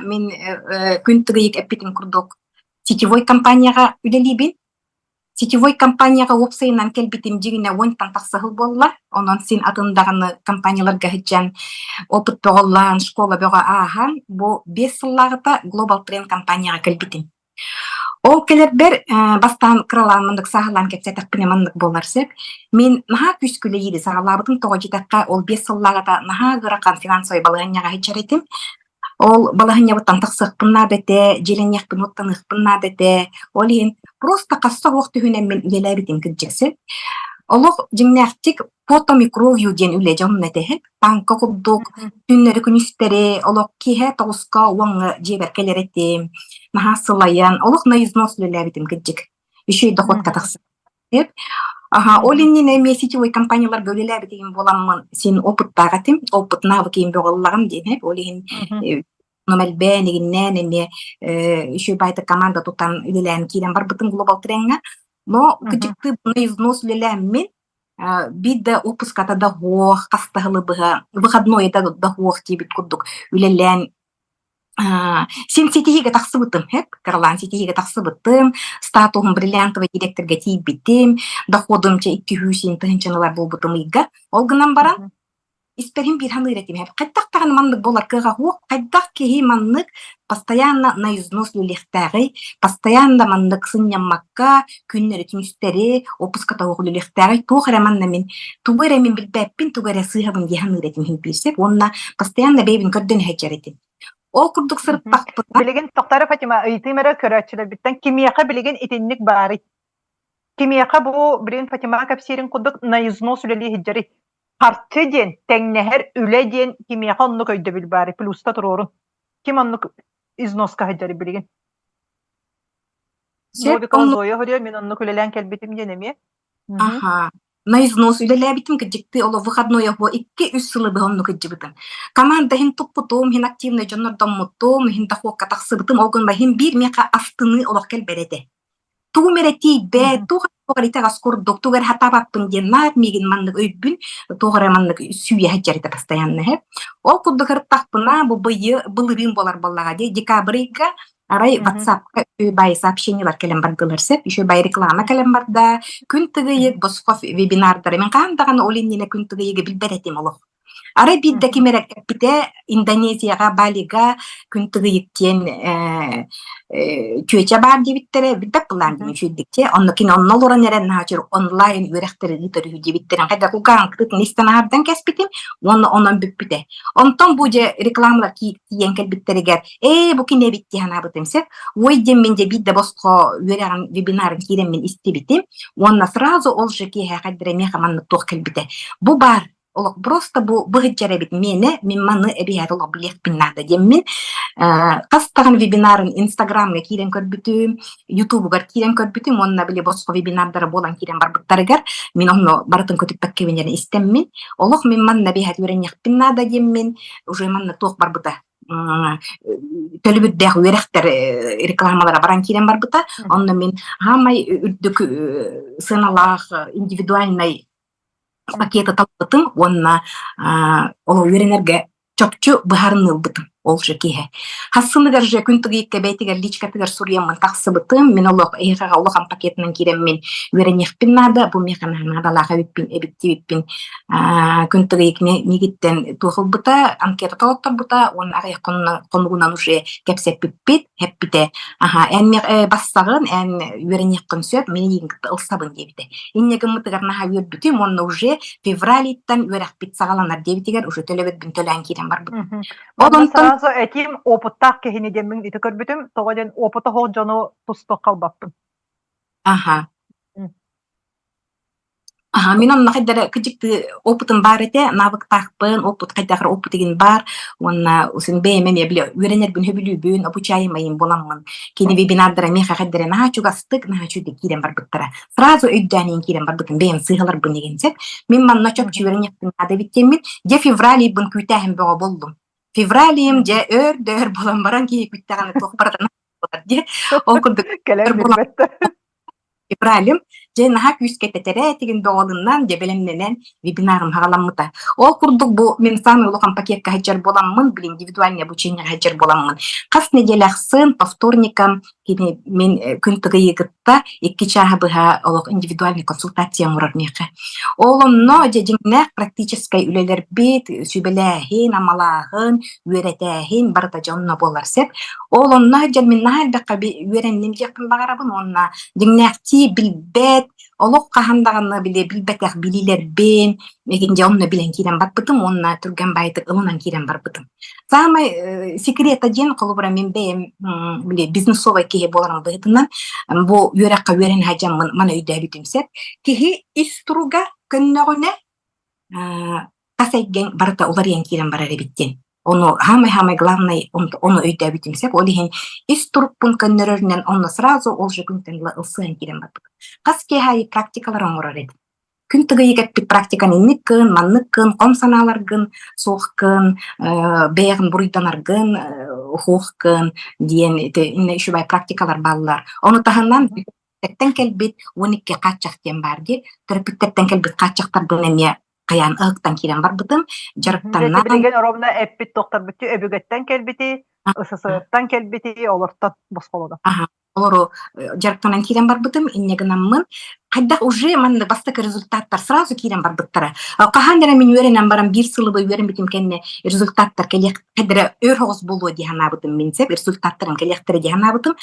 min күнтүгейик эппитин курдук сетевой компанияга үлелибин. Сетевой компанияга веб-сайынан келбитим жигине онтан таксыгыл болла. Онон син атындаганы компанияларга хиджан опыт боголлан школа бога ахан бу 5 сыллагыта Global Trend компанияга келбитим. Ол келербер бастан краланмындык сагалан кепсетак пинемандык боларсек. Мен наха күскүле ири сагалабытын тога житакка ол 5 сыллагыта наха гыракан финансовый балаганияга хичаретим. Ол балаганьябыттан таксыкпынна бете, желеньяхпын оттаныхпынна бете, олин просто касса вакты хүнен мен үлелебитин кыджасы. Олох жиңнактик потом и кровью ден үле жомнете. Банка кубдук, түннери күнүстери, олох кихе тоска уаңы жеберкелерети, нахасылаян, олох наизнос үлелебитин кыджик. Еще и доход катаксы. Олиннин эми сетевой компаниялар бөлелебитин боламмын сен опыттагатым, опыт навыкин боголлагым дейм, олин номелбенигиннен эми еще байты команда тутан үлелен кирен бар бытын Global Trend'га. Но кычыкты наизнос үлелеммин бидде опуската да хох, кастыгылыбыга, выходной да хох тибит курдук үлелен сен сетиге таксыбытым, карлан сетиге таксыбытым, статусым бриллиантовый директорга тийбитим, доходымча 200 тыгынчаналар болбутым ийга. Ол гынан баран исперим бир ханы иретим. Кайдактаган мандык болар кыга хох, кайдак кеги мандык постоянно наизнос лехтаги, постоянно мандык сыннямакка, күннери түнүстери, опуската хох лехтаги, тохараманна мен тугере мен билбеппин, тугере сыгабын диханы иретим химпирсек, онна постоянно бебин көрдөн хечеретим. Ол курдук сырттак билеген токтары Фатима ыйтымера көрөчүлөр биттен кимияка билеген итинник бары. Кимияка бу бирин Фатима капсерин курдук наизнос үлели хиджери. Парты ден, теңнехер үле ден кимияка онну көйдө бил бары плюста турорун. Ким онну износка хиджери билеген? Логикалы зоя хөрө мен онну күлелен келбетим денеме. Наизнос үлелебитим кыджыкты оло выходной его 2-3 сылы быгонну кыджыбытым. Команда хин туппутум, хин активный жоннордоммуттум, хин тахуакка таксыбытым, олгонба хин бир мека астыны олох келбереде. Туу мерети бе, туу хатугарите аскурдук, тугар хатабаппын деннар, мигин мандык өйбүн, тугара мандык сүйе хаджарите постоянно. Ол курдук ырттакпына бу былырын болар боллага де, декабрыга арай WhatsApp бай сообщениялар келем бардыларсеп, еще бай реклама келем барда, күн тыгыйык, босқов вебинардар, мен кандаган олиннине күн тыгыйыгы билберетим олох. Арай бидде кимерек эппите Индонезияга, Балига күн тыгыйыктен чөйче бар дебиттере, бидде кылан деме чөйдикте, оннукин оннолоран эрен начыр онлайн үректери гитөрү дебиттерен, кайда куган кытын истанардан кеспитим, онон бүппите. Онтон бу же рекламалар кийен келбиттеригер, бу кине битти ханабытымсек, ой демменде бидде боско үреган вебинарын кирен мен истебитим, онна сразу ол же кие кайдыре меха манны тох келбите. Бу бар. Олок просто бу быгыджарабит мене, мен маны эбият олок билек пиннада деммин. Кастаган вебинарын Инстаграмга кирен көрбүтүм, Ютубугар кирен көрбүтүм, онна биле боско вебинардары болан кирен барбыттарыгар, мен онно барытын көтүп беккебенерин истеммин. Олок мен маны эбият үреньяк пиннада деммин, уже маны тох барбыта. Төлөбүт дэх үректер рекламалара баран кирен барбыта, онно мен хамай үрдүк сыналах индивидуальный пакета талбытым, онна ол үйренерге чөпчү быхарыныл бытым, ол же кеге. Хассыныгар же күнтігейікке бәйтігер личкатыгар сурьямын тақсы бытым, мен олық эйхаға олыған пакетінің керем мен үйренекпін нада, бұл меқана надалаға өтпін, әбітті өтпін күнтігейік негіттен туғыл бұта, анкета талаттар бұта, он ағай қонуғынан уже кәпсеп бүппет, әппіте. Ән бассағын, ән үйренекқын сөп, мен егінгі ұлсабын дебіті. Иннегі мұтығар наға өтбітім, онны уже февралиттан үйрәқпет сағаланар дебітігер, уже төлөбет бүн төлән керем бар бұты. Сразу этим опыттак кехини демин ити көрбүтүм, тоҕоден опыты хол жону тусту калбаппын. Мен онна кайдара кыжыкты опытым бар эте, навыктакпын, опыт кайдагыр опытыгин бар, онна усын бейме биле үйренербин, хөбүлүүбүн, обучаемайын боламмын. Кени вебинардара меха кайдара начугастык, начуды кирен бар быттара. Сразу өйдөнүн кирен бар бытын, бейм сыгаларбын дегенсек, мен манна чөпчү үйренекпин ада биттемин, де февралийбын күйтәхим бого болдум. Февралием же өр болан баран кийип биттаганы тох баратан болар де. Окурдук февралием же наха күскететере тиген доолуннан же белемненен вебинарым хагаламмыта. Ол курдук бу мен самый улахан пакетка хаджар боламмын, бил индивидуальное обучение хаджар боламмын. Кас неделяхсын по вторникам кини мен күн тыгыйгытта 2 чаха быха олох индивидуальный консультация мурармеха. Олонно же жиңнах практической үлелер бит сүбелэхин амалаахын үеретэхин барда жонно болар сеп. Олонно же мен нахалдака үеренним жакын багарабын онна жиңнахти билбет олох кахандаганы билбетэх билилер бен мегин жонно билен кирен барбытым онна турган байтык ылынан кирен барбытым. Самый секрета ден колубра мен бем бизнесовый кеhe боларым бытынан бу үерекка үерен хажам мана үйдө битим сеп. Кеhe иструга көннөгүнө касайген барта улар ян кирен барар биттен. Оно хамай главный оно үйдө битим сеп. Олихин иструппун көннөрөрүнөн оно сразу ол же күнтен ылсын кирен барбыт. Каске хай практикалар оңорор эди. Күн тыгыйгат бит практиканы инниккын, манныккын, комсаналаргын, соқкын, бэйгын буруйданаргын, хуқкын, диен инне шубай практикалар баллар. Оны тахынан тектен келбит 12 качак тем бар ди. Терапевттен келбит качактар бенеме каян ыктан кирен бар бытым. Жарыктаннан Билген оромна эппит доктор бүтү өбүгөттен келбити, ысысыттан келбити, олорттан босқолода. Олору жарыктанан кирен бар бытым, иннегинаммын. Кайда уже манны бастакы результаттар сразу кирен бар быттара. Кахандера мен үеренен барам бир сылыбы үерен битим кенне результаттар келек кайдера өрхоз болу дихана бытым менсеп, результаттарын келектері дихана бытым.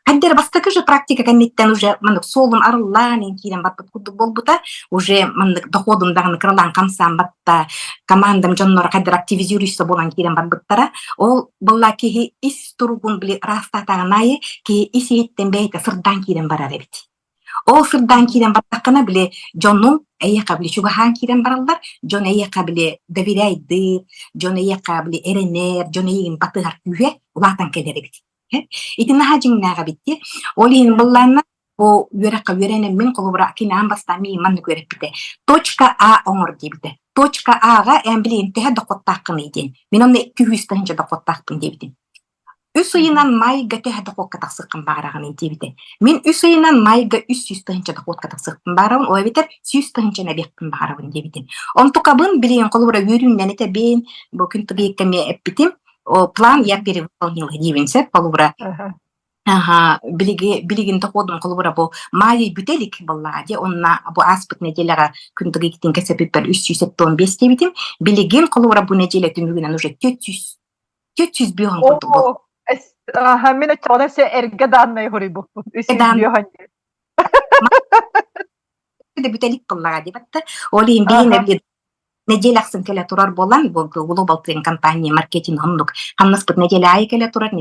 Кайдера бастакы же практика кеннеттен уже манны солун арылланен кирен бар быт куду болбута, уже манны доходум даганы кырылан камсан батта командам жоннора кайдера активизируйса болан кирен бар быттара. Ол болла кеhe ис туругун били растатагынайы, кеhe исиеттен бейте сырдан кирен барар эбит. Ол сырдан кирен баттакына биле жонун эйяка биле чугахан кирен баралдар, жон эйяка биле доверяйды, жон эйяка биле эренер, жон эйин батыгар күйе улатан келер бит. Ити нахажиңнага битти. Олин булланна бу үерекка үеренен мен колубра кини амбаста ми манны көрөп бите. Точка А оңор дебите. Точка Ага эмбили интеха докоттакын иден. Мен онны 200 тынча докоттакын дебитим. Үс айынан майга теха докотка таксыккын багарагын дебите. Мен үс айынан майга 300 тынча докотка таксыккын багарагын, ой битер 100 тынча набеккын багарагын дебитим. Онтукабын билен колубра үрүннен эте бен бу күн тыгыйккаме эппитим. О план я перевыполнил дивенсеп колубра. Билигин доходун колубра бу майы бүтелик баллади, онна бу аспыт неделяга күн тыгыйктен кесепипер 315 дебитим. Билигин колубра бу неделя түнүгүнөн уже 400 бүйөн курдук бол. Мен очода се эрге данмай хори бу. 300 бүйөн. Де бүтелик баллади батта. Олин бийне неделяхсын келе турар болан, бу глобал трейн компания маркетинг хондук. Хамнаспыт неделя ай келе турар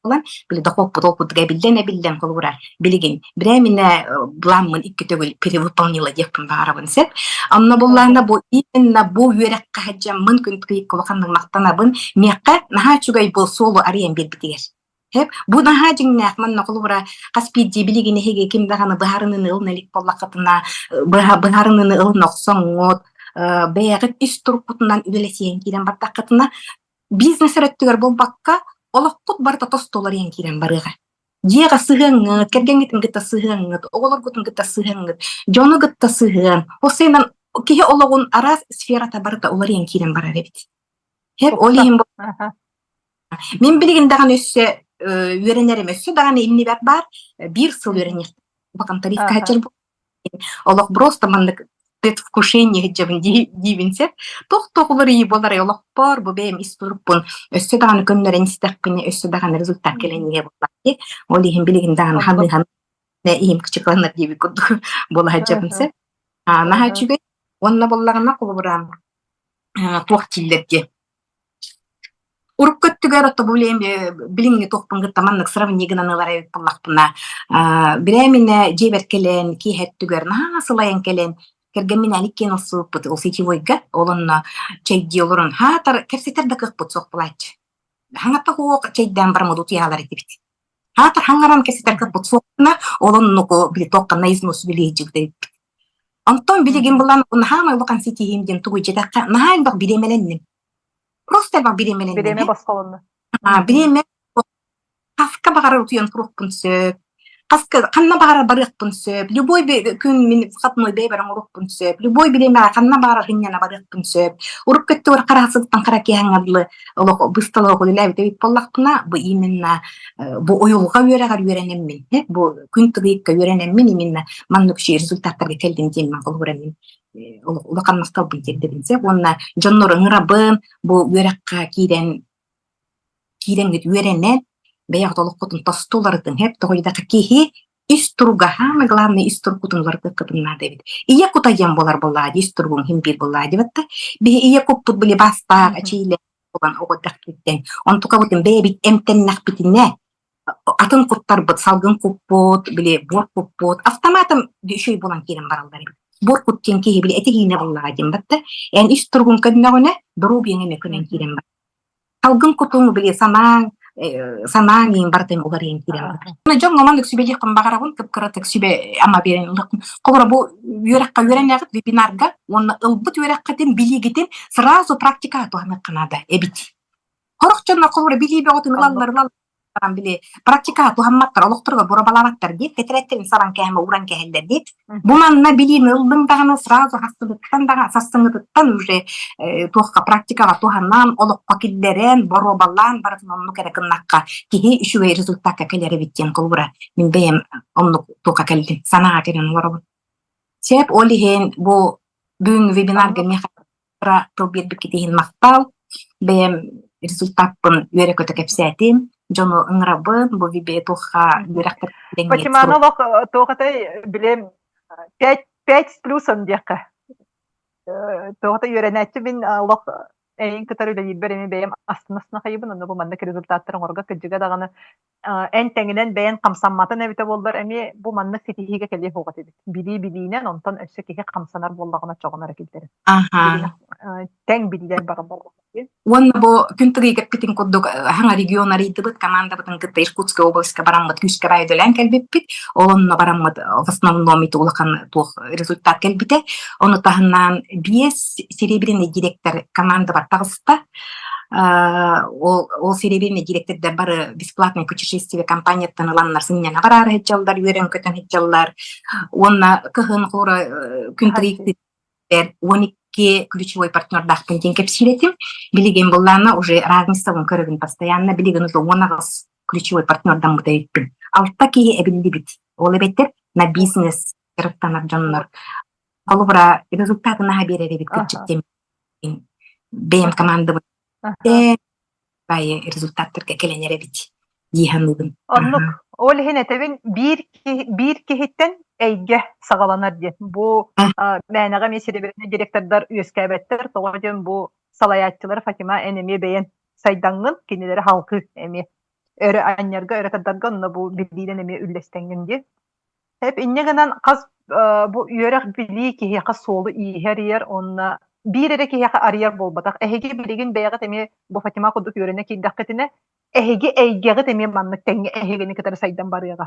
болан, били дохоп толкутга билден колурар. Билигин бремине бламмын 2 төгүл перевыполнила деппин багарабын сеп. Анна болларна бу именно бу үерекка хаджам мүмкүн тыйык колхандын мактанабын, мекка наха чугай бул солу ариен бербитигер. Хеп бу наха жиңнак манна колура каспиди билигине хеге ким даганы баарынын ылналик боллакатына баарынын ылын оксоңот бэягыт үс турпутунан үлелесиен кирен баттакытына бизнес өрөттүгөр болбакка олоккут барта тостолор ен кирен барыга. Диэга сыгыңыт, кергенгитин гытта сыгыңыт, оголор гутун гытта сыгыңыт, жону гытта сыгын. Осыйнан кихе ологун арас сферата барта олар ен кирен барар эбит. Хеп олийин мен билигин даган өссө үйренерим өссө даган эмне бар, бир сыл үйренер. Бакан тарифка хачыр олок просто мандык предвкушение жабын дивинсеп, тоқтоғылыр ей болар олақ бар, бұл бәйім истұрыппын, өссі дағаны күнлерін істәқпіне, өссі дағаны результат келенеге болар. Ол ейін білігін дағаны ханы ейім күчікланыр дейбі күрді болар жабынсеп. Наға жүге, онына болағына қолы бұрам тоқ тилдерге. Урып көттігер отты бұлейім біліңіне тоқпын ғытта маннық сравнегін анылар әйіп болақпына. Біреміне жебер келен, кейхеттігер, насылайын келен, кергемин аликкен осуппут ол сетевойга олонна чейди олорун хатар керсетер да кыкпут сокпулайчы. Хаңапта хоок чейден бармыду тиялар этибит. Хатар хаңаран керсетер кыкпут сокпуна олоннуку били токканна износ били жигде. Антон билигин булан хамай бакан сетихимден тугу жетакка нахай бак биремененним. Просто бак биремененним. Биреме баскалынны. Биреме кафка багар утуян турукпун сөп. Kanna bağırar barıqpın söp. Любой күн min входной бейбаран урукпун söp. Любой билеме канна bağırar hinyana barıqpın söp. Уруп кетти ор карасыттан караки хаңадлы олок быстало гулилай бит боллакпына бу именно бу оюлга үйрәгәр үйрәнеммен. Бу күн тыгыкка үйрәнеммен именно маннык ши результаттарга келдим дим кыл күрәмен. Улакан мактал бит дебинсе, онна жоннор ыңрабын бу үйрәккә кирен гит үйрәнен бәяг толоккутун тостулардын хеп тогойда кихи истурга хама главный истургутунларды кытынна дебит. Ия кутаям болар боллади истургун хим бир боллади бетте. Би ия коппут били баста ачиле болгон огодак кеттен. Он тукабутун бебит эмтеннак битине. Атын куттар бит салгын куппут били бор куппут автоматом шөй болан кирен баралдар. Бор куттен кихи били этигине боллади бетте. Эн истургун каднагына дуру бияңе мекөнен кирен бар. Салгын кутуну били санаң бартем угарен кирен. Жон момандык сүбеди кымбагарабын кыпкыратык сүбе ама берен лыкын. Когора бу юракка юренягыт вебинарга, онна ылбыт юраккатен билигитен сразу практика туганы кынада эбит. Хорокчонна когора билибе отын лаллар били практика тухамматтар олоктурга бурабалабаттар деп кетиреттерин саран кеме уран кехелдер деп. Буманна билин ылдың даганы сразу хастыдыктан дага састыңыдыктан уже тухка практикага туханнан олокка киллерен боробаллан баратын онну керекыннакка кихи үшүгө результатка келери биттен кылбыра. Мен бейем онну тука келдим. Санага керен олорбун. Сеп олихен бу бүгүн вебинарга мехара пробирбик кетейин мактал. Бейем результатпын үйрөкөтө кепсетим. Жону ыңрабын, бу вибе туха юрактар денге. Почеманолог тоғатай билем 5 плюсом дека. Тоғатай үйренәтчі мен лог эйин кытар үле береме бейем астынасына кайыбын, аны бу мандык результаттарын орга кыжыга даганы эн теңинен бейен камсанматын эбите болдар, эми бу мандык сетихиге келе хогат эбит. Били-билинен онтон өссө кеге камсанар боллагына чогонар келдер. Тең билилер бара болду. Онна бу күнтүгө кепитин коддук ханга регионар идибит команда бутын кытта Иркутская областька бараммыт күскө байдылан келбеппит. Онна бараммыт в основном ит улакан тух результат келбите. Оны тахынан биес серебряный директор команда бар Тагыста. Ол серебряный директорда бары бесплатный путешествие компания таныланнар сынняна барар хеджалдар, үйрен көтөн хеджалдар. Онна кыхын кора күнтүгө 12 ключевой партнер дахпын кеп силетим. Билеген боллана уже разницавын көрөгүн постоянно билеген уже 10 ключевой партнердан мутайыппын. Алтта кие эбилди бит. Ол эбеттер на бизнес кырыктанар жоннор. Колубра результатына берери бит кычыктем. Бем команда бай результаттарга келенере бит. Диханыбын. Онлук ол хенетебин бир кихиттен эйге сагаланар ди. Бу мәнага меселеберне директордар үескәбеттер, тогожен бу салаятчылар Фатима энеме бейен сайдаңын кинелери халкы эми өрө аннерга өрөтөргө онно бу билдиден эми үллестенген ди. Хеп иннегенен каз бу үйрөк били ки каз солу ийер онна бир эре ки арьер болбатак. Эһеге билеген бейгат эми бу Фатима кудук үйрөнө ки даккетине эһеге эйгеге эми маннык теңге эһегени кетер сайдан барыга.